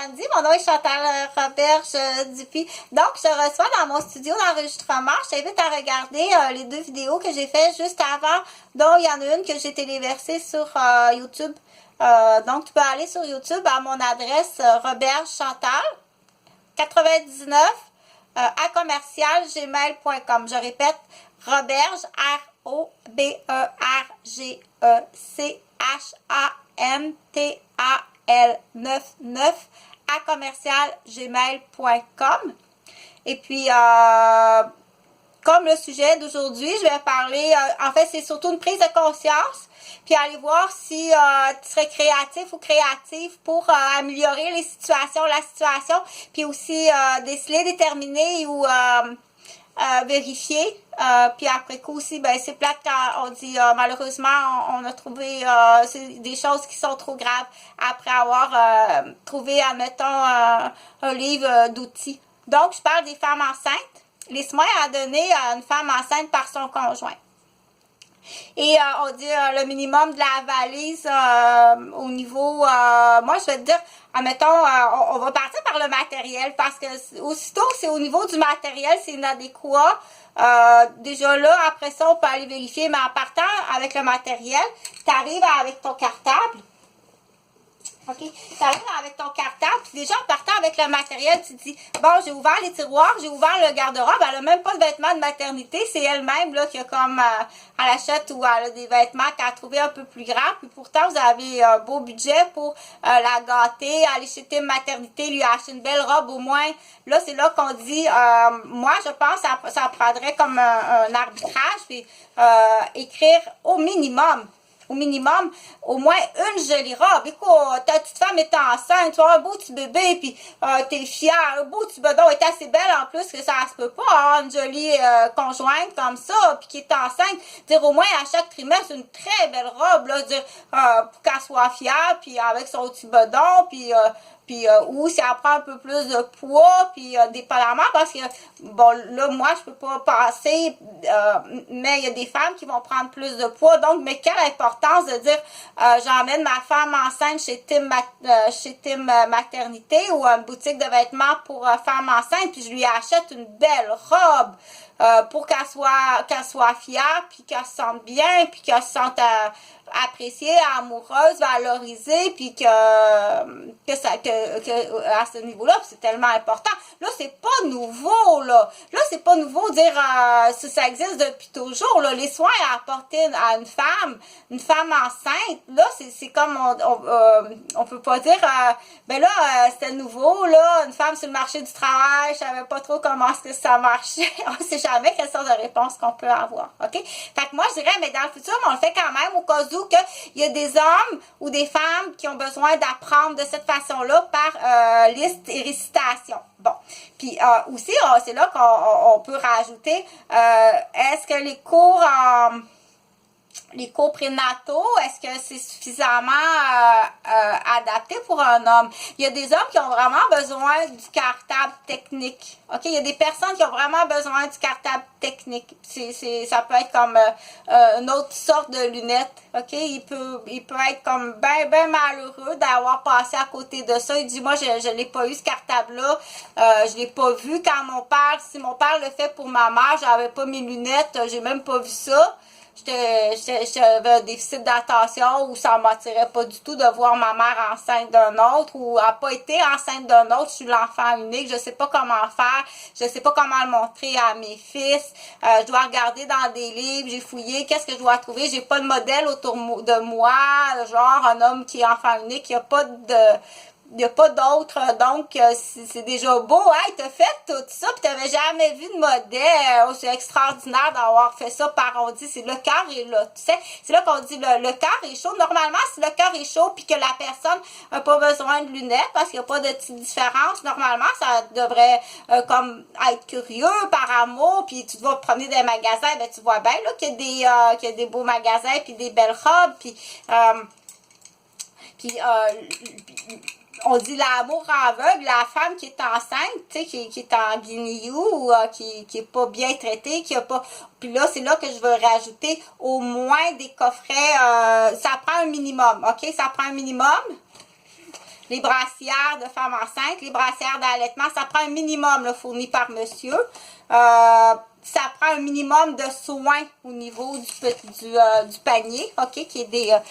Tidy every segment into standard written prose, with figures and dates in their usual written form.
Candy. Mon nom est Chantal Roberge Dupuis. Donc, je te reçois dans mon studio d'enregistrement. Je t'invite à regarder les 2 vidéos que j'ai faites juste avant, dont il y en a une que j'ai téléversée sur YouTube. Donc, tu peux aller sur YouTube à mon adresse Roberge Chantal 99 à commercial gmail.com. Je répète, Roberge, ROBERGECHANTAL 99 à commercial gmail.com. Et puis, comme le sujet d'aujourd'hui, je vais parler, en fait, c'est surtout une prise de conscience, puis aller voir si tu serais créatif ou créative pour améliorer la situation, puis aussi déceler, déterminer ou vérifier. Puis après coup aussi, ben c'est plate quand on dit malheureusement on a trouvé des choses qui sont trop graves après avoir trouvé, admettons, un livre d'outils. Donc, je parle des femmes enceintes. Les soins à donner à une femme enceinte par son conjoint. Et on dit le minimum de la valise au niveau, moi je vais te dire, admettons, on va partir par le matériel parce que aussitôt que c'est au niveau du matériel, c'est inadéquat. Déjà là, après ça, on peut aller vérifier, mais en partant avec le matériel, tu arrives avec ton cartable. OK? Tu arrives avec ton cartable, puis déjà en partant avec le matériel, tu te dis, bon, j'ai ouvert les tiroirs, j'ai ouvert le garde-robe, elle n'a même pas de vêtements de maternité, c'est elle-même là qui a comme, elle achète ou elle a des vêtements qu'elle a trouvé un peu plus grands, puis pourtant vous avez un beau budget pour la gâter, aller chez Tim Maternité, lui acheter une belle robe au moins. Là, c'est là qu'on dit, moi je pense que ça prendrait comme un arbitrage, puis écrire au minimum, au moins une jolie robe. Écoute, ta petite femme est enceinte, tu as un beau petit bébé, puis t'es fière, un beau petit bedon est assez belle en plus que ça se peut pas avoir une jolie conjointe comme ça, puis qui est enceinte. Dire au moins à chaque trimestre une très belle robe, là, dire, pour qu'elle soit fière, puis avec son petit bedon, puis ou si elle prend un peu plus de poids, puis dépendamment, parce que, bon, là, moi, je peux pas passer, mais il y a des femmes qui vont prendre plus de poids, donc, mais quelle importance de dire, j'emmène ma femme enceinte chez Tim Maternité ou une boutique de vêtements pour femmes enceintes, puis je lui achète une belle robe, pour qu'elle soit fière, puis qu'elle se sente bien, puis qu'elle se sente appréciée, amoureuse, valorisée, puis que à ce niveau-là, c'est tellement important. Là, c'est pas nouveau, là. Là, c'est pas nouveau dire ça existe depuis toujours, là. Les soins à apporter à une femme enceinte, là, c'est comme on peut pas dire ben là, c'était nouveau, là, une femme sur le marché du travail, je savais pas trop comment est-ce que ça marchait. On sait jamais quelle sorte de réponse qu'on peut avoir, OK? Fait que moi, je dirais, mais dans le futur, on le fait quand même au cas où qu'il y a des hommes ou des femmes qui ont besoin d'apprendre de cette façon-là par liste et récitation. Bon. Puis aussi, c'est là qu'on peut rajouter, est-ce que les cours prénataux, est-ce que c'est suffisamment adapté pour un homme? Il y a des hommes qui ont vraiment besoin du cartable technique. OK? Il y a des personnes qui ont vraiment besoin du cartable technique. Ça peut être comme une autre sorte de lunette. OK? Il peut être comme ben malheureux d'avoir passé à côté de ça. Il dit, moi, je l'ai pas eu ce cartable-là. Je l'ai pas vu quand si mon père le fait pour ma mère, j'avais pas mes lunettes, j'ai même pas vu ça. J'avais un déficit d'attention ou ça m'attirait pas du tout de voir ma mère enceinte d'un autre ou n'a pas été enceinte d'un autre. Je suis l'enfant unique. Je sais pas comment faire. Je sais pas comment le montrer à mes fils. Je dois regarder dans des livres. J'ai fouillé. Qu'est-ce que je dois trouver? J'ai pas de modèle autour de moi. Genre un homme qui est enfant unique. Il n'y a pas d'autre, donc c'est déjà beau, hey, t'as fait tout ça, puis t'avais jamais vu de modèle, c'est extraordinaire d'avoir fait ça on dit, c'est le cœur est là, tu sais, c'est là qu'on dit le cœur est chaud, normalement, si le cœur est chaud, puis que la personne n'a pas besoin de lunettes, parce qu'il n'y a pas de petite différence, normalement, ça devrait comme être curieux, par amour, puis tu vas promener dans les magasins, ben tu vois bien, là, qu'il y a des beaux magasins, puis des belles robes, puis on dit l'amour aveugle, la femme qui est enceinte, tu sais, qui est en guinéou ou qui est pas bien traitée, qui a pas. Puis là, c'est là que je veux rajouter au moins des coffrets. Ça prend un minimum, OK? Ça prend un minimum. les brassières de femmes enceintes, les brassières d'allaitement, ça prend un minimum là, fourni par monsieur. Ça prend un minimum de soins au niveau du panier, OK, qui est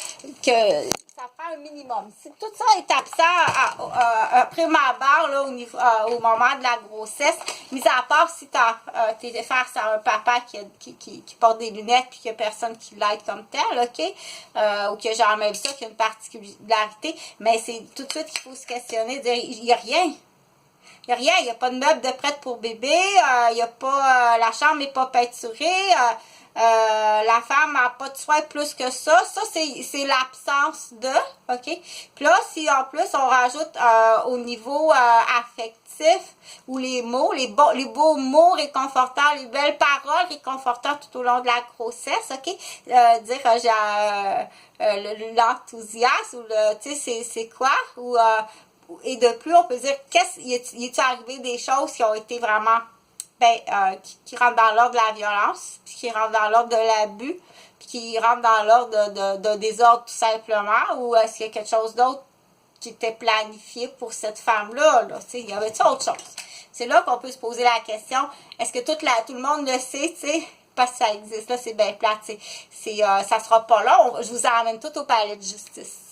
que ça prend un minimum. Si tout ça est absent après ma barre là, au moment de la grossesse, mis à part si t'es face à un papa qui porte des lunettes puis qu'il n'y a personne qui l'aide comme tel, OK, ou que j'ai même ça, qu'il y a une particularité, mais c'est tout de suite qu'il faut se questionner, dire, il n'y a rien. Il n'y a rien, il n'y a pas de meuble de prête pour bébé, il n'y a pas, la chambre n'est pas peinturée, la femme n'a pas de soins plus que ça. Ça, c'est l'absence de, OK? Puis là, si en plus on rajoute au niveau affectif, ou les mots, les beaux mots réconfortants, les belles paroles réconfortantes tout au long de la grossesse, OK? Dire l'enthousiasme, ou tu sais, c'est quoi? Ou et de plus, on peut dire, il est arrivé des choses qui ont été vraiment, qui rentrent dans l'ordre de la violence, puis qui rentrent dans l'ordre de l'abus, puis qui rentrent dans l'ordre de désordre tout simplement, ou est-ce qu'il y a quelque chose d'autre qui était planifié pour cette femme-là, là, tu sais, il y avait-il autre chose? C'est là qu'on peut se poser la question, est-ce que tout le monde le sait, tu sais, parce que ça existe, là, c'est bien plate, ça sera pas là, je vous amène tout au palais de justice.